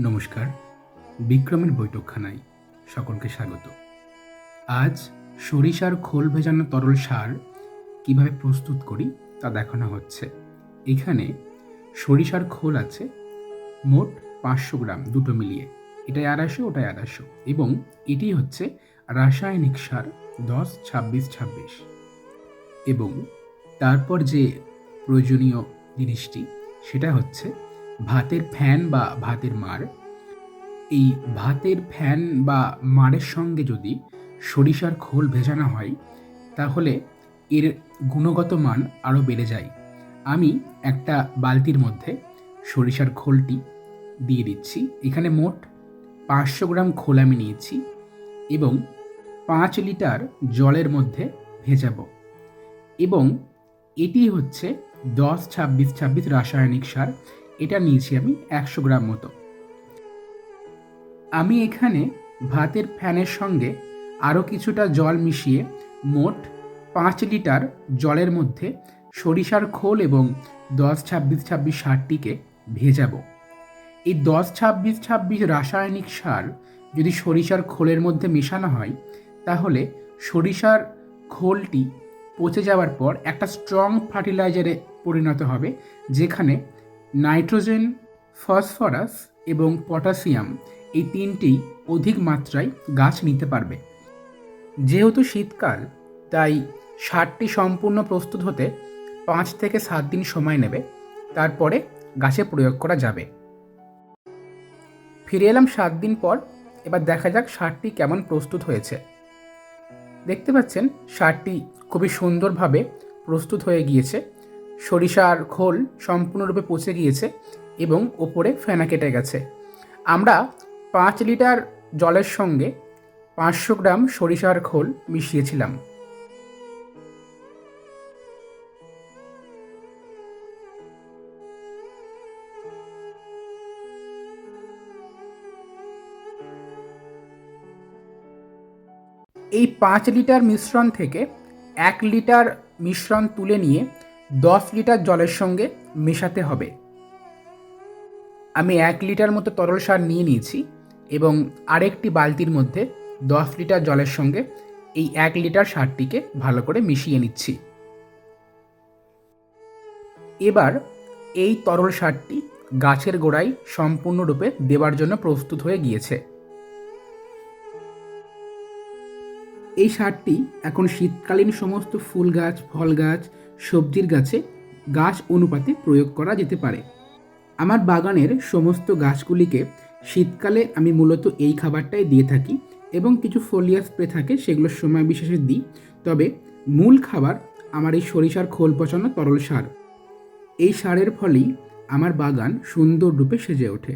নমস্কার, বিক্রমের বৈঠকখানায় সকলকে স্বাগত। আজ সরিষার খোল ভেজানো তরল সার কিভাবে প্রস্তুত করি তা দেখানো হচ্ছে। এখানে সরিষার খোল আছে মোট 500 গ্রাম, দুটো মিলিয়ে। এটাই 250, ওটাই 250, এবং এটি হচ্ছে রাসায়নিক সার 10-26-26। এবং তারপর যে প্রয়োজনীয় জিনিসটি সেটা হচ্ছে ভাতের ফ্যান বা ভাতের মাড়। এই ভাতের ফ্যান বা মাড়ের সঙ্গে যদি সরিষার খোল ভেজানো হয় তাহলে এর গুণগত মান আরও বেড়ে যায়। আমি একটা বালতির মধ্যে সরিষার খোলটি দিয়ে দিচ্ছি। এখানে মোট 500 গ্রাম খোল আমি নিয়েছি এবং 5 লিটার জলের মধ্যে ভেজাবো। এবং এটি হচ্ছে 10-26-26 রাসায়নিক সার। এটা নিয়েছি আমি 100 গ্রাম মতো। আমি এখানে ভাতের ফ্যানের সঙ্গে আরও কিছুটা জল মিশিয়ে মোট 5 লিটার জলের মধ্যে সরিষার খোল এবং 10-26-26 সারটিকে ভেজাবো। এই 10-26-26 রাসায়নিক সার যদি সরিষার খোলের মধ্যে মেশানো হয় তাহলে সরিষার খোলটি পচে যাওয়ার পর একটা স্ট্রং ফার্টিলাইজারে পরিণত হবে, যেখানে নাইট্রোজেন, ফসফরাস এবং পটাশিয়াম এই তিনটি অধিক মাত্রায় গাছ নিতে পারবে। যেহেতু শীতকাল, তাই সারটি সম্পূর্ণ প্রস্তুত হতে 5 থেকে 7 দিন সময় নেবে। তারপরে গাছে প্রয়োগ করা যাবে। ফিরে এলাম 7 দিন পর। এবার দেখা যাক সারটি কেমন প্রস্তুত হয়েছে। দেখতে পাচ্ছেন সারটি খুবই সুন্দরভাবে প্রস্তুত হয়ে গিয়েছে। সরিষার খোল সম্পূর্ণরূপে পচে গিয়েছে এবং ওপরে ফেনা কেটে গেছে। আমরা 5 লিটার জলের সঙ্গে 500 গ্রাম সরিষার খোল মিশিয়েছিলাম। এই 5 লিটার মিশ্রণ থেকে 1 লিটার মিশ্রণ তুলে নিয়ে 10 লিটার জলের সঙ্গে মেশাতে হবে। আমি 1 লিটার মতো তরল সার নিয়ে নিয়েছি এবং আরেকটি বালতির মধ্যে 10 লিটার জলের সঙ্গে এই 1 লিটার সারটিকে ভালো করে মিশিয়ে নিচ্ছি। এবার এই তরল সারটি গাছের গোড়ায় সম্পূর্ণরূপে দেওয়ার জন্য প্রস্তুত হয়ে গিয়েছে। এই সারটি এখন শীতকালীন সমস্ত ফুল গাছ, ফল গাছ, সবজির গাছে গাছ অনুপাতে প্রয়োগ করা যেতে পারে। আমার বাগানের সমস্ত গাছগুলিকে শীতকালে আমি মূলত এই খাবারটাই দিয়ে থাকি এবং কিছু ফোলিয়া স্প্রে থাকে, সেগুলোর সময় বিশেষে দিই। তবে মূল খাবার আমার এই সরিষার খোল পচানো তরল সার। এই সারের ফলেই আমার বাগান সুন্দর রূপে সেজে ওঠে।